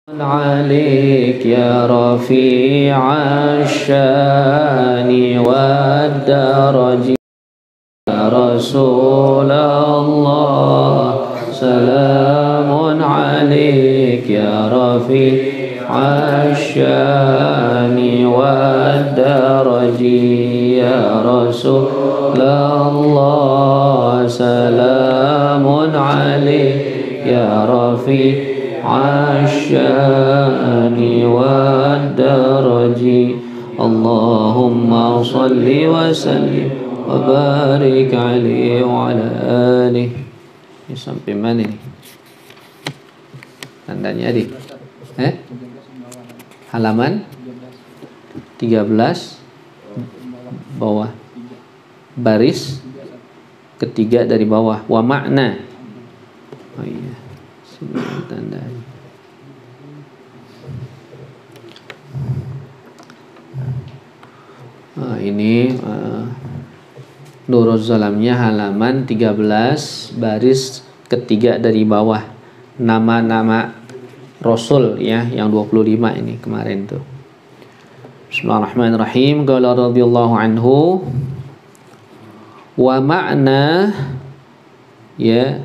عليك يا رفيع الشان والدرج يا رسول الله سلام عليك يا رفيع الشان والدرج يا رسول الله سلام عليك يا رفيع الشان والدرج اللهم صل وسلم وبارك عليه وعلى آله. Sampai mana ni tandanya adik? Halaman 13 bawah, baris ketiga dari bawah. Wa makna. Oh iya, sini tanda. Ini Nurul Zalamnya halaman 13 baris ketiga dari bawah, nama-nama Rasul ya, yang 25 ini kemarin tuh. Bismillahirrahmanirrahim. Qala radhiyallahu anhu wa ma'na ya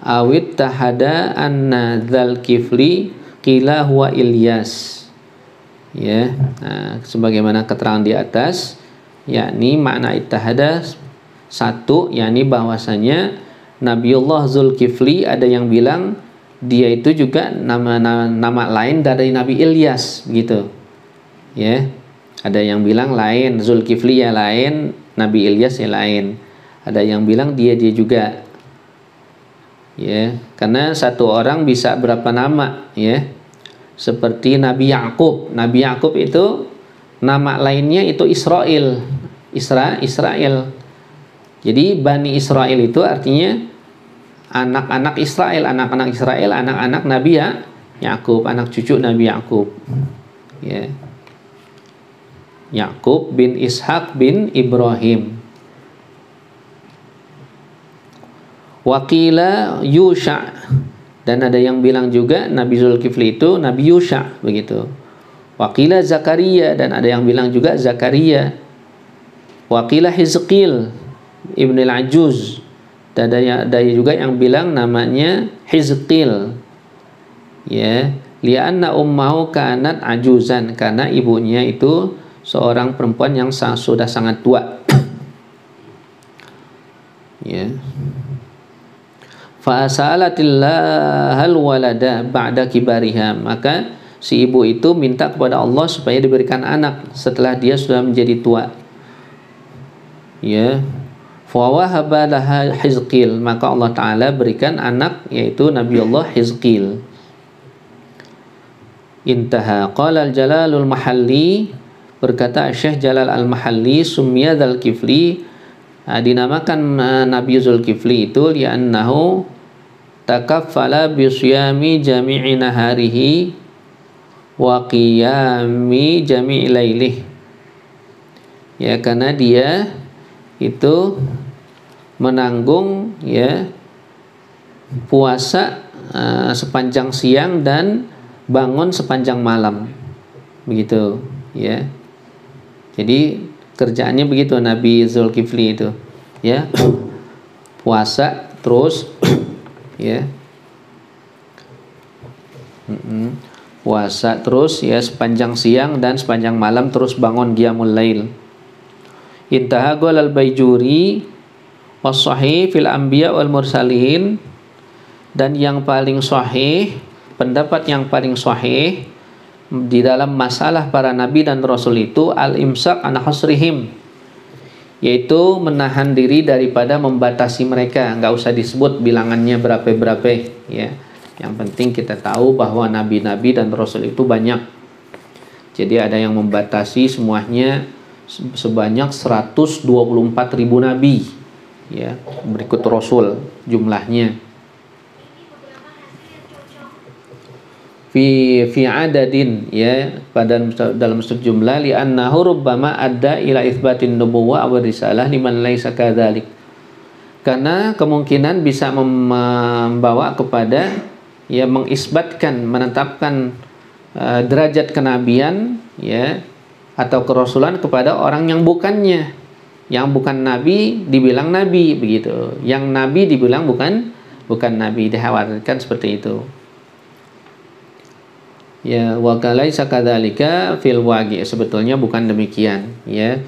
awit tahada anna dzal kifli qila huwa Ilyas ya. Nah, sebagaimana keterangan di atas, yakni makna ittahada satu, yakni bahwasanya Nabiullah Zulkifli ada yang bilang dia itu juga nama lain dari Nabi Ilyas gitu ya. Ada yang bilang lain, Zulkifli ya lain, Nabi Ilyas ya lain. Ada yang bilang dia juga ya, karena satu orang bisa berapa nama ya. Seperti Nabi Yakub. Nabi Yakub itu nama lainnya itu Israel. Israel. Jadi Bani Israel itu artinya anak-anak Israel, anak-anak Nabi Yakub, anak cucu Nabi Yakub. Ya. Yakub bin Ishak bin Ibrahim. Wakila Yusha. Dan ada yang bilang juga Nabi Zulkifli itu Nabi Yusha begitu. Wakila Zakaria, dan ada yang bilang juga Zakaria. Wakila Hizqil Ibn al-Ajuz, dan ada juga yang bilang namanya Hizqil ya, lianna ummahu kanat ajuzan, karena ibunya itu seorang perempuan yang sudah sangat tua ya. Fa'asalatillahal walada ba'da kibariha, maka si ibu itu minta kepada Allah supaya diberikan anak setelah dia sudah menjadi tua ya. Fawahaba laha Hizqil, maka Allah Ta'ala berikan anak yaitu Nabi Allah Hizqil. Intaha. Qala al-Jalalul Mahalli, berkata Syekh Jalal al-Mahalli, summiya dzal kifli, dinamakan Nabi Zulkifli itu li'annahu takaffala bisyami jami'i naharihi wa qiyami jami'i lailih ya, karena dia itu menanggung ya puasa sepanjang siang dan bangun sepanjang malam begitu ya. Jadi kerjaannya begitu Nabi Zulkifli itu ya, puasa terus ya, puasa terus ya sepanjang siang dan sepanjang malam, terus bangun qiyamul lail. Intaha qala al-Baijuri was-sahih fil anbiya wal mursalin, dan yang paling sahih, pendapat yang paling sahih di dalam masalah para nabi dan rasul itu al-imsak an hasrihim, yaitu menahan diri daripada membatasi mereka. Nggak usah disebut bilangannya berapa ya, yang penting kita tahu bahwa nabi-nabi dan rasul itu banyak. Jadi ada yang membatasi semuanya sebanyak 124.000 nabi ya, berikut rasul jumlahnya fi adadin ya, pada dalam sejumlah, li'annahu rubbama adda ila itsbatin nubuwwah aw risalah liman laisa kadzalik, karena kemungkinan bisa membawa kepada ya mengisbatkan, menetapkan derajat kenabian ya atau kerasulan kepada orang yang bukannya. Yang bukan nabi dibilang nabi begitu. Yang nabi dibilang bukan nabi, dikhawatirkan seperti itu. Ya, wa kalaisa kadzalika fil waqi', sebetulnya bukan demikian ya.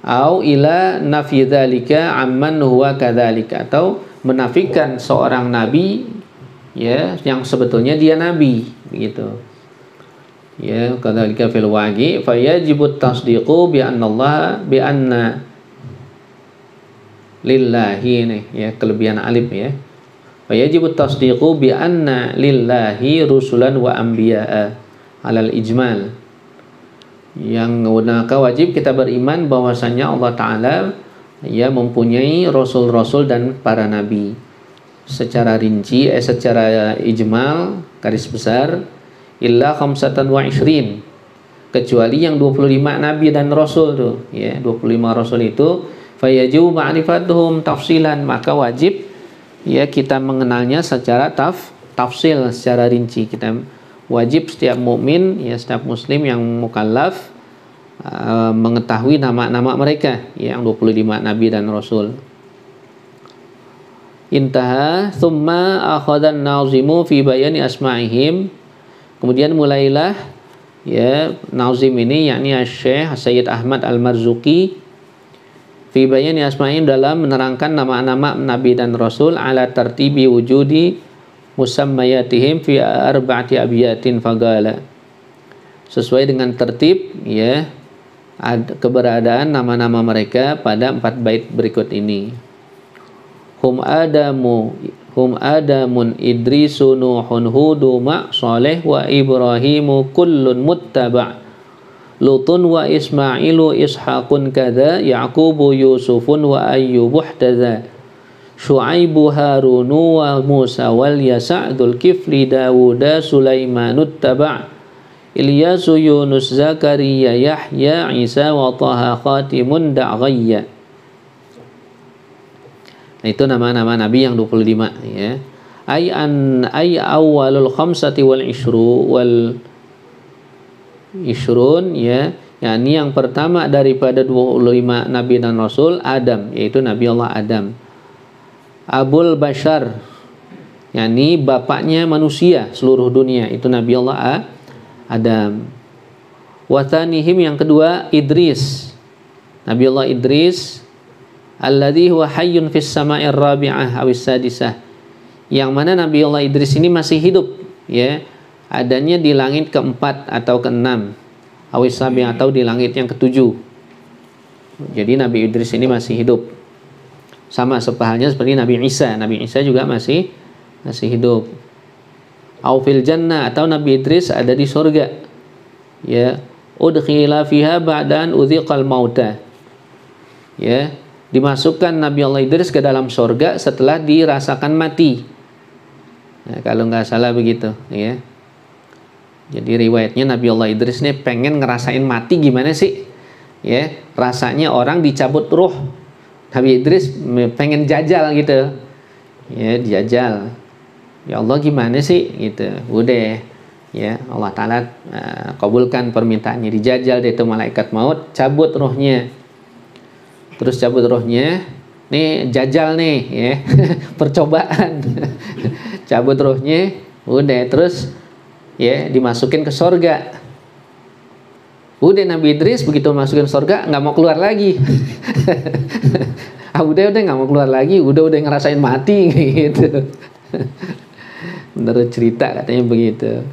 Au ila nafyi dzalika amman huwa kadzalika, atau menafikan seorang nabi ya yang sebetulnya dia nabi begitu. Ya, kadzalika fil waqi' fa yajibu tasdiqu bi anna lillahi, nih ya kelebihan alif ya. Fa yajibu tasdiqu bi anna lillahi rusulan wa anbiya'a alal ijmal. Yang maka wajib kita beriman bahwasanya Allah Ta'ala ya mempunyai rasul-rasul dan para nabi secara rinci, secara ijmal, garis besar, illa khamsatan wa ishrin, kecuali yang 25 nabi dan rasul tuh ya, 25 rasul itu fayajibu ma'rifatuhum tafsilan, maka wajib ya kita mengenalnya secara tafsil, secara rinci. Kita wajib setiap mukmin ya, setiap muslim yang mukallaf mengetahui nama-nama mereka ya, yang 25 nabi dan rasul. Intaha thumma akhadhan nazimu fi bayani asma'ihim, kemudian mulailah ya nazim ini yakni Syekh Sayyid Ahmad Al-Marzuqi fi bayani asma'ihim, dalam menerangkan nama-nama nabi dan rasul ala tartibi wujudi musammayatihim fi arba'ati abiyatin fagala, sesuai dengan tertib ya keberadaan nama-nama mereka pada 4 bait berikut ini. Hum Adamun Idrisu Nuhun Hudu Ma' Saleh wa Ibrahimu kullun muttaba' Lutun wa Ismailu Ishaqun kadza Yaqubu Yusufun wa Ayyubu ihtadza Syu'aibu Harunu wa Musa wal Yasa'dul Kifli Dawuda Sulaimanut taba' Ilyasu Yunus Zakaria Yahya Isa wa Taha Khatimun Da'ghayya. Nah, itu nama-nama nabi yang 25 ya. Ay awwalul khamsati wal ishrun ya, yakni yang pertama daripada 25 nabi dan rasul Adam, yaitu Nabi Allah Adam. Abul Bashar, yakni bapaknya manusia seluruh dunia, itu Nabi Allah Adam. Wathanihim, yang kedua Idris, Nabi Allah Idris, alladhi huwa hayyun fis sama'ir rabi'ah awis sadisah, yang mana Nabi Allah Idris ini masih hidup ya, adanya di langit keempat atau keenam, awis sabi, atau di langit yang ketujuh. Jadi Nabi Idris ini masih hidup, sama sepahalnya seperti Nabi Isa. Nabi Isa juga masih hidup. Au fil jannah, atau Nabi Idris ada di surga ya. Udkhila fiha ba'dan udhiqal mauta ya, dimasukkan Nabi Allah Idris ke dalam surga setelah dirasakan mati. Nah, kalau nggak salah begitu ya. Jadi riwayatnya Nabi Allah Idris ini pengen ngerasain mati gimana sih ya, rasanya orang dicabut ruh. Nabi Idris pengen jajal gitu ya, jajal, ya Allah gimana sih gitu. Udah ya, Allah Ta'ala kabulkan permintaannya, dijajal deh itu malaikat maut, cabut ruhnya. Terus cabut ruhnya, nih jajal nih ya percobaan. Cabut ruhnya, udah terus ya dimasukin ke surga. Udah Nabi Idris begitu masukin surga nggak mau keluar lagi. udah nggak mau keluar lagi, udah ngerasain mati gitu. Menurut cerita katanya begitu.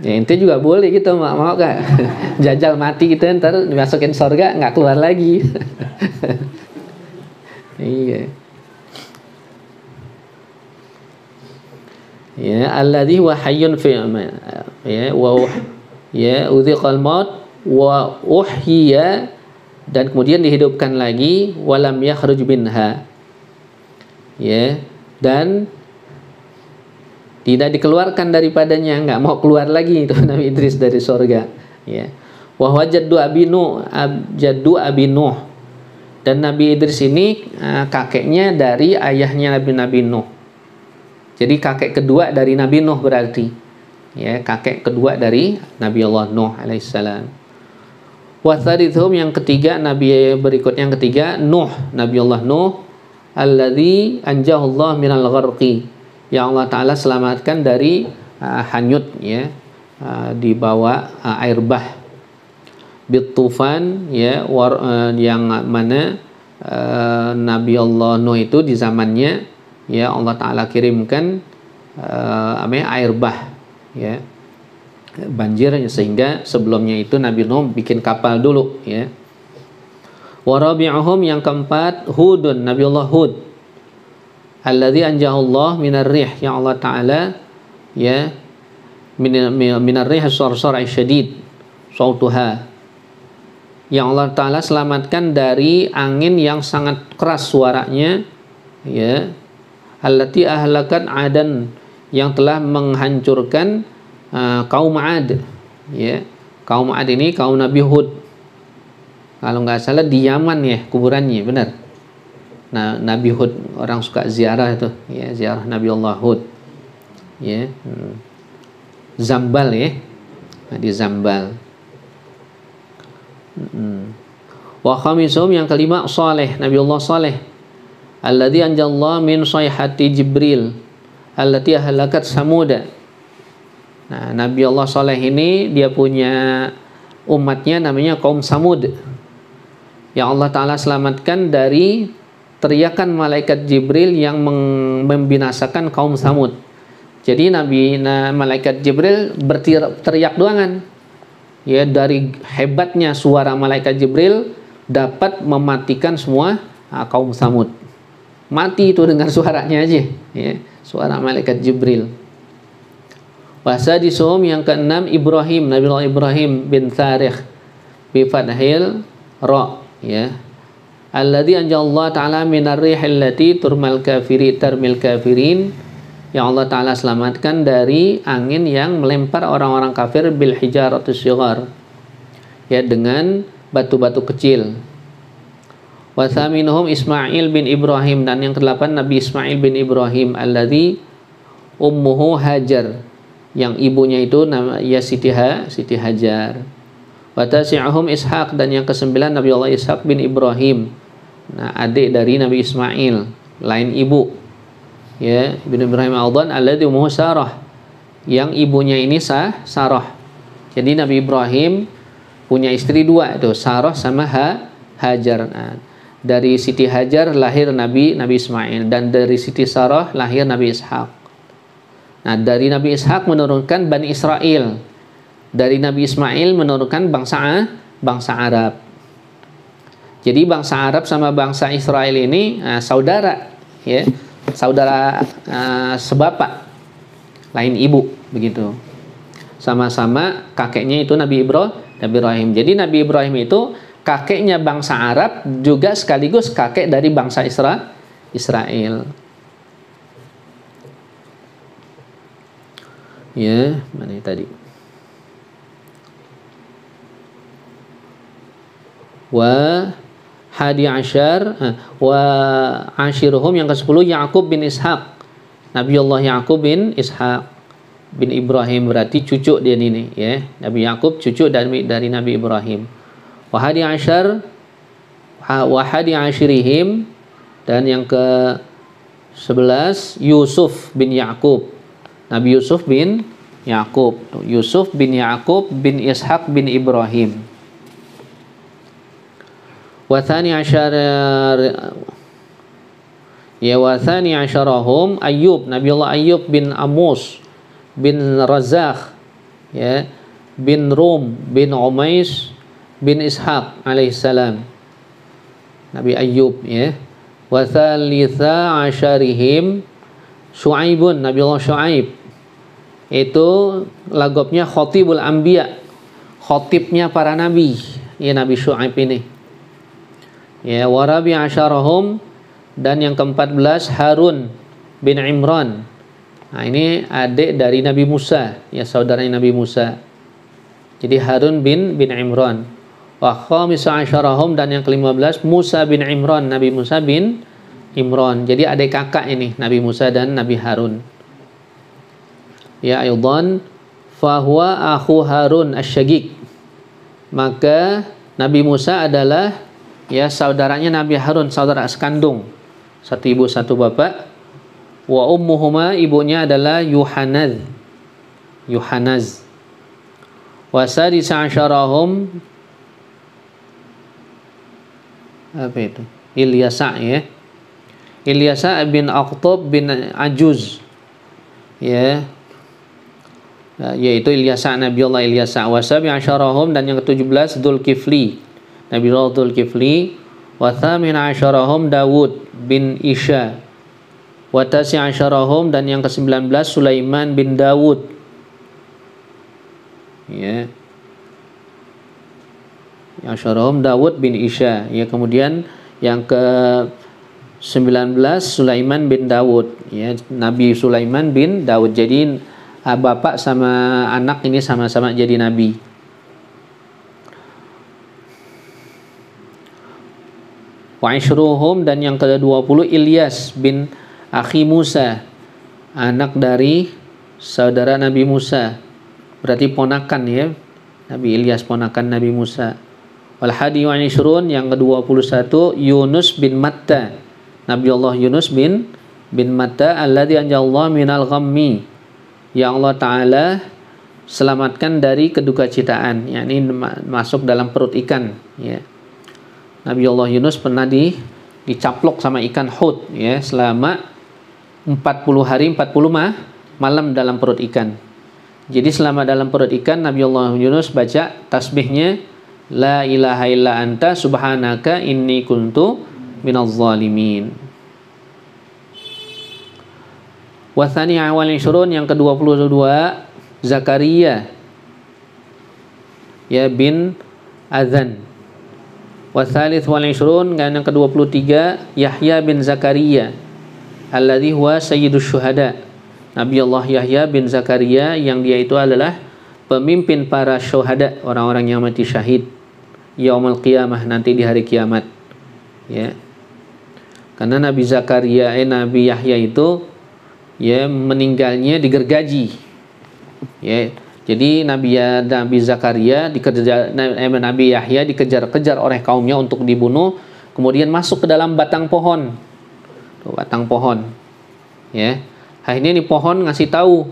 Ya ente juga boleh gitu, mau gak jajal mati gitu, ntar dimasukin surga nggak keluar lagi. Iya. Ya, alladhi wa hayyun fi ya wa ya udhiqal maut wa uhyiya, dan kemudian dihidupkan lagi, walam yakhruj minha ya, dan tidak dikeluarkan daripadanya, nggak mau keluar lagi itu Nabi Idris dari surga ya. Wa wajaddu abi Nuh, dan Nabi Idris ini kakeknya dari ayahnya Nabi Nuh Jadi kakek kedua dari Nabi Nuh berarti. Ya, kakek kedua dari Nabi Allah Nuh alaihissalam. Wa tsalitsum yang ketiga, nabi berikutnya yang ketiga Nuh, Nabi Allah Nuh alladzi anjahullah minal gharqi. Yang Allah taala selamatkan dari hanyut ya, dibawa air bah. Bitufan ya, yang mana Nabi Allah Nuh itu di zamannya ya Allah taala kirimkan air bah ya, banjir, sehingga sebelumnya itu Nabi Nuh bikin kapal dulu ya. Warabi'uhum yang keempat Hudun, Nabi Allah Hud alladzi anjahullah minar rih, yang Allah taala ya minar rih as-sarsar syadid sautuha, yang Allah taala selamatkan dari angin yang sangat keras suaranya ya, allati ahlakat Adan, yang telah menghancurkan kaum Ad ya. Kaum Ad ini kaum Nabi Hud, kalau nggak salah di Yaman ya kuburannya, benar. Nah, Nabi Hud, orang suka ziarah itu ya, ziarah Nabi Allah Hud ya. Zambal ya, nah, di Zambal. Wa khamisum yang kelima Saleh, Nabi Allah Saleh alladzi anjallahu min sayhati Jibril allati ahlakat Samuda. Nah, Nabi Allah Saleh ini dia punya umatnya namanya kaum Samud, yang Allah taala selamatkan dari teriakan malaikat Jibril yang membinasakan kaum Samud. Jadi malaikat Jibril berteriak doangan ya, dari hebatnya suara malaikat Jibril dapat mematikan semua kaum Samud. Mati itu dengar suaranya aja ya, suara malaikat Jibril. Wasadisum yang keenam Ibrahim, Nabi Allah Ibrahim bin Tharikh bi fathil ra ya, alladzi anjalallahu ta'ala minar rihil lati tarmil kafirin, yang Allah taala selamatkan dari angin yang melempar orang-orang kafir bil hijaratus shighar ya, dengan batu-batu kecil. Wa thaminuhum Ismail bin Ibrahim, dan yang kedelapan Nabi Ismail bin Ibrahim alladzi ummuhu Hajar, yang ibunya itu namanya Siti Hajar. Wa tasi'uhum Ishaq, dan yang kesembilan Nabi Allah Ishaq bin Ibrahim, nah adik dari Nabi Ismail, lain ibu ya, bin Ibrahim al-Adhan alladzi ummuhu Sarah, yang ibunya ini Sarah. Jadi Nabi Ibrahim punya istri dua itu, Sarah sama Hajar. Nah, dari Siti Hajar lahir Nabi Ismail, dan dari Siti Sarah lahir Nabi Ishaq. Nah, dari Nabi Ishaq menurunkan Bani Israel, dari Nabi Ismail menurunkan bangsa Arab. Jadi bangsa Arab sama bangsa Israel ini saudara ya, saudara sebapak, lain ibu begitu. Sama-sama kakeknya itu Nabi Ibrahim. Jadi Nabi Ibrahim itu kakeknya bangsa Arab juga sekaligus kakek dari bangsa Israel. Ya, mana tadi? Wa hadi asyar wa ashiruhum yang ke-10 Ya'qub bin Ishaq. Nabi Allah Ya'qub bin Ishaq bin Ibrahim, berarti cucu dia ini ya. Nabi Ya'qub cucu dari Nabi Ibrahim. Wa hadi asyar wa hadi ashirihim, dan yang ke-11 Yusuf bin Ya'qub. Nabi Yusuf bin Ya'qub, Yusuf bin Ya'qub bin Ishaq bin Ibrahim. Wa thani asyar ya, wa thani asyarahum Ayyub, Nabi Allah Ayyub bin Amus bin Razakh ya, bin Rum bin Umais bin Ishaq alaihissalam, Nabi Ayyub ya. Wa thalitha asyarihim Syu'aibun, Nabi Allah Syu'aib, itu lagopnya Khotibul Anbiya, khotibnya para nabi ya, Nabi Syu'aib ini ya. Warabi asyarahum, dan yang ke-14 Harun bin Imran. Nah, ini adik dari Nabi Musa ya, saudaranya Nabi Musa. Jadi Harun bin Imran. Wa khamisa asyarahum, dan yang ke-15 Musa bin Imran, Nabi Musa bin Imran. Jadi adik kakak ini Nabi Musa dan Nabi Harun. ya aidan fahuwa akhu Harun asy-Syaqiq. Maka Nabi Musa adalah ya saudaranya Nabi Harun, saudara sekandung, satu ibu satu bapak. Wa ummuhuma, ibunya adalah Yuhanaz. Wa sadisa asyarahum, apa itu? Ilyasa ya. Ilyasa bin Aqtab bin Ajuz. Ya. Yaitu Ilyasa, Nabi Allah Ilyasa. Wa sabi asyarahum, dan yang ke-17 Dzulkifli. Nabi Allah Dzulkifli. Wa thamin asyarahum Dawud bin Isha. Wa tasi asyarahum, dan yang ke-19 Sulaiman bin Dawud. Ya. Asyarahum Dawud bin Isha. Ya, kemudian yang ke-19 Sulaiman bin Dawud. Ya, Nabi Sulaiman bin Dawud. Jadi bapak sama anak ini sama-sama jadi nabi. Wa ishruhum, dan yang ke-20 Ilyas bin Akhi Musa, anak dari saudara Nabi Musa, berarti ponakan ya, Nabi Ilyas ponakan Nabi Musa. Wal hadi wa ishrun, yang ke-21 Yunus bin Matta, Nabi Allah Yunus bin Matta, alladzi anjallahu minal ghammi, yang Allah Ta'ala selamatkan dari kedukacitaan, yakni masuk dalam perut ikan ya. Nabi Allah Yunus pernah dicaplok sama ikan hut ya, selama 40 hari 40 malam dalam perut ikan. Jadi selama dalam perut ikan Nabi Allah Yunus baca tasbihnya la ilaha illa anta subhanaka inni kuntu minaz zalimin. Wa tsani awal isyrun, yang ke-22 Zakaria ya bin Adzan. Wa tsalits wal isyrun, dan yang ke-23 Yahya bin Zakaria alladzi huwa sayyidus syuhada. Nabi Allah Yahya bin Zakaria, yang dia itu adalah pemimpin para syuhada, orang-orang yang mati syahid yaumul qiyamah, nanti di hari kiamat ya. Karena Nabi Zakaria Nabi Yahya itu ya meninggalnya digergaji ya. Jadi Nabi Zakaria Nabi Yahya dikejar-kejar oleh kaumnya untuk dibunuh, kemudian masuk ke dalam batang pohon. Tuh, batang pohon ya. Akhirnya ini pohon ngasih tahu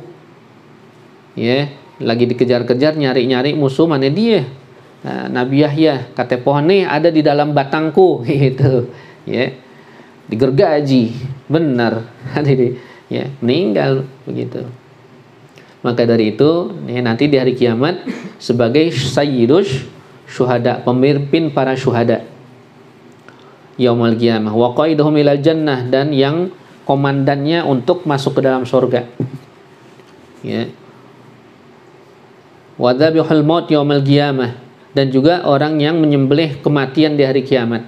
ya, lagi dikejar-kejar, nyari-nyari musuh, mana dia? Nah, Nabi Yahya kata pohon nih ada di dalam batangku gitu ya. Digergaji benar ya, meninggal begitu. Maka dari itu nanti di hari kiamat sebagai sayyidus syuhada, pemimpin para syuhada yaumul qiyamah. Wa qaiduhum ilal jannah, dan yang komandannya untuk masuk ke dalam surga ya. Wa dzabihul maut yaumul qiyamah, dan juga orang yang menyembelih kematian di hari kiamat.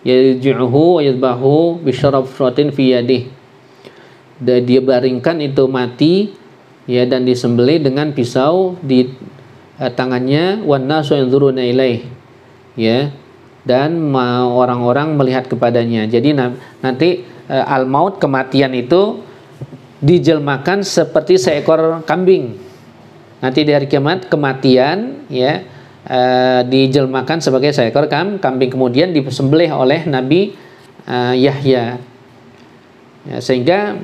Yarji'uhu wa yadbahu bi syarafratin fi yadihi, dan dia baringkan itu mati ya, dan disembelih dengan pisau di tangannya. Wan nasu yanzuruna ilaih ya, dan orang-orang melihat kepadanya. Jadi nanti al-maut, kematian itu dijelmakan seperti seekor kambing. Nanti di hari kiamat kematian ya dijelmakan sebagai seekor kambing, kemudian disembelih oleh Nabi Yahya ya, sehingga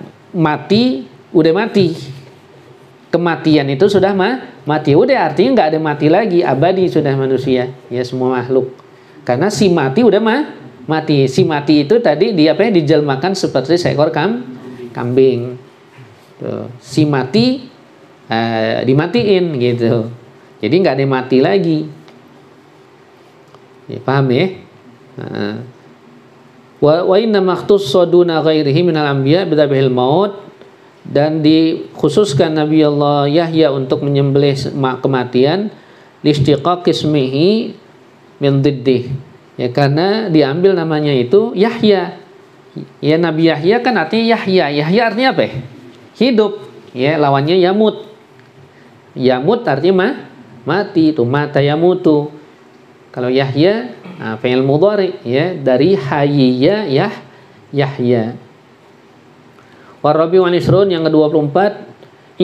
udah mati, kematian itu sudah mati, udah, artinya nggak ada mati lagi, abadi sudah manusia ya, semua makhluk, karena si mati udah mati. Si mati itu tadi dijelmakan seperti seekor kambing. Tuh, si mati dimatiin gitu, jadi nggak ada mati lagi ya, paham ya? Wa inna makhtussa duna ghairihi minal anbiya bidzabihil maut, dan dikhususkan Nabi Allah Yahya untuk menyembelih kematian listiqaq ismihi min diddih ya, karena diambil namanya itu Yahya ya. Nabi Yahya kan artinya Yahya artinya apa? Hidup ya, lawannya Yamut. Yamut artinya mati, itu mata yamutu. Kalau Yahya fi'il mudhari ya, dari hayya Yahya. Warabi wa nisrun, yang ke-24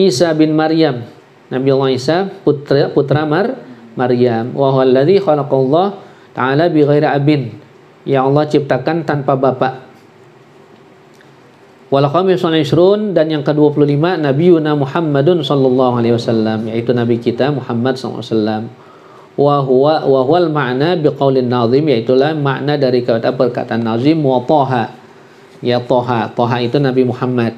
Isa bin Maryam, Nabi Allah Isa putra Maryam. Wa huwa alladzi khalaqallahu ta'ala bighairi abin, yang Allah ciptakan tanpa bapak. Wal khamis wal ishrun, dan yang ke-25 Nabiyuna Muhammadun sallallahu alaihi wasallam, yaitu nabi kita Muhammad sallallahu alaihi wasallam. Wa huwal ma'na biqaulin nazim, yaitulah makna dari perkataan nazim wa Thaha. Ya Thaha, Thaha itu Nabi Muhammad.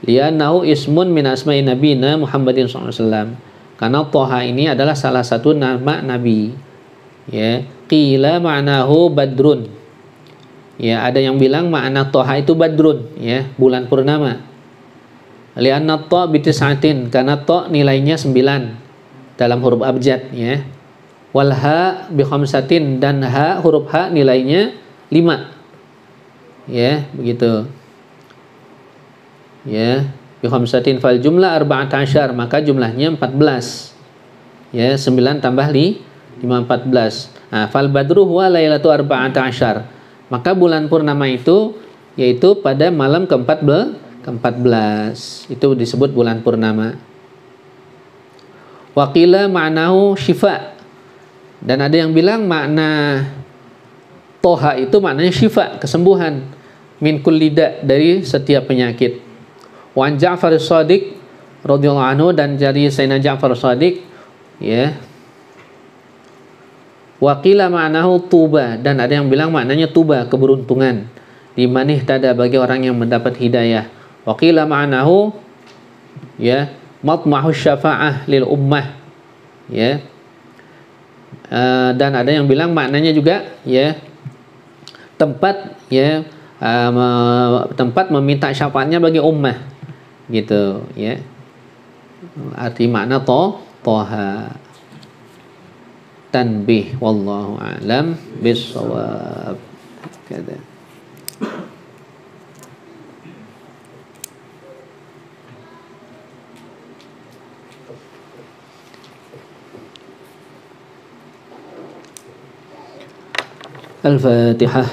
Li'annahu ismun min asma'i nabiyina Muhammadin sallallahu alaihi wasallam. Karena Thaha ini adalah salah satu nama nabi. Ya, qila ma'nahu badrun. Ya, ada yang bilang makna Thaha itu badrun, ya, bulan purnama. Li'anna ta bitis'atin, karena ta nilainya 9 dalam huruf abjad, ya. Wal ha bi khamsatin, dan ha huruf ha nilainya 5. Ya, begitu. Ya, bi khamsatin fal jumlah 14, maka jumlahnya 14. Ya, 9 tambah 5 14. Nah, fal badru huwa lailatu 14. Maka bulan purnama itu yaitu pada malam ke-14. Itu disebut bulan purnama. Wa qila ma'nahu syifa. Dan ada yang bilang makna Toha itu maknanya syifa, kesembuhan, min kulli da, dari setiap penyakit. Wa Ja'far as-Shadiq radhiyallahu anhu, dan dari Sayyidina Ja'far as-Shadiq, ya. Wa qila ma'nahu tuba, dan ada yang bilang maknanya tuba, keberuntungan, liman ihtada, bagi orang yang mendapat hidayah. Wa qila ma'nahu, ya, matmahu syafa'ah lil ummah, ya. Dan ada yang bilang maknanya juga, ya, tempat, ya, tempat meminta syafaatnya bagi ummah, gitu, ya. Arti makna Toha. Tanbih, wallahu a'lam bissawab. Kada. Al-Fatihah.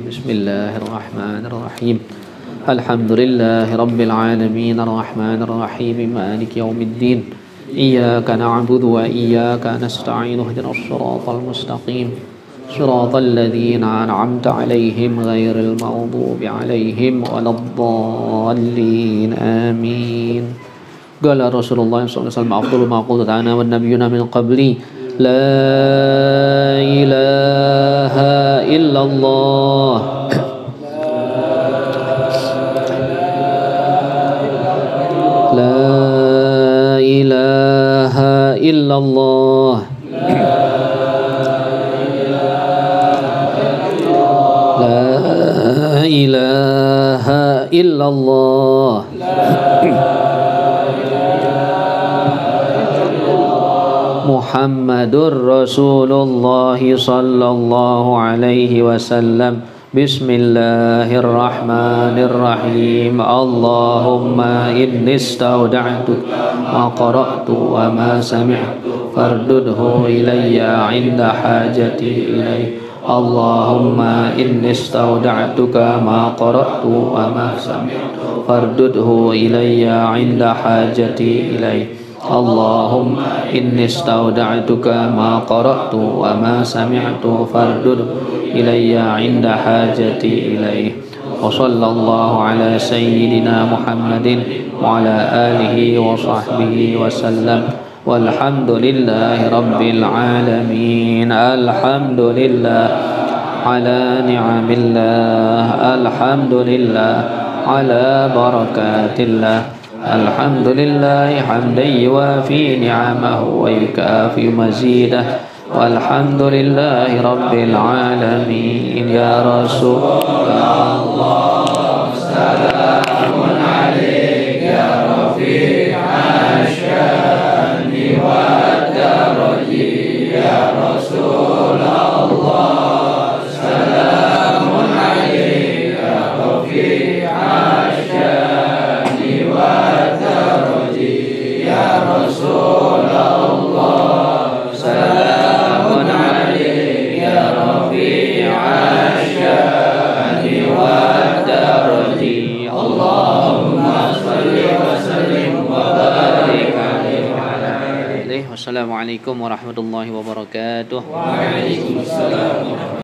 Bismillahirrahmanirrahim. Alhamdulillahi rabbil alamin, arrahmanir rahim, maliki yaumiddin. Iyyaka na'budu wa iyyaka nasta'in. Ihdinas siratal mustaqim. Siratal ladzina an'amta 'alaihim ghairil maghdubi 'alaihim waladdallin. Amin. Qala Rasulullah sallallahu alaihi wasallam, afdalu ma qala ta'ala wan nabiyyuna min qabli, la ilaha illallah. La ilaha illallah. La ilaha illallah. Muhammadur Rasulullah sallallahu alaihi wasallam. Bismillahirrahmanirrahim. Allahumma inni istawda'tu ma qara'tu wa ma sami'tu fardudhu ilayya 'inda hajati ilayhi. Allahumma inni istawda'tuka ma qara'tu wa ma sami'tu fardudhu ilayya 'inda hajati ilayhi. Allahumma inni istawda'tuka ma qara'tu wa ma sami'tu fardudhu ilayya 'inda hajati ilayhi. Wa sallallahu ala sayyidina Muhammadin wa ala alihi wa sahbihi wa sallam. Walhamdulillahi rabbil alamin. Alhamdulillah ala ni'amillah. Alhamdulillah ala barakatillah. Alhamdulillahi hamdan yuwafi ni'amahu wa yukafi mazidah. Walhamdulillahi rabbil alamin. Ya Rasulullah, salamun alaika ya rafi'ash syani wa daraji. Ya Rasulullah, salamun alaika ya rafi'ash syani wa daraji. Ya Rasulullah, salamun alaika ya rafi'ash syani wa daraji. Allah Wassalamualaikum warahmatullahi wabarakatuh. Waalaikumsalam.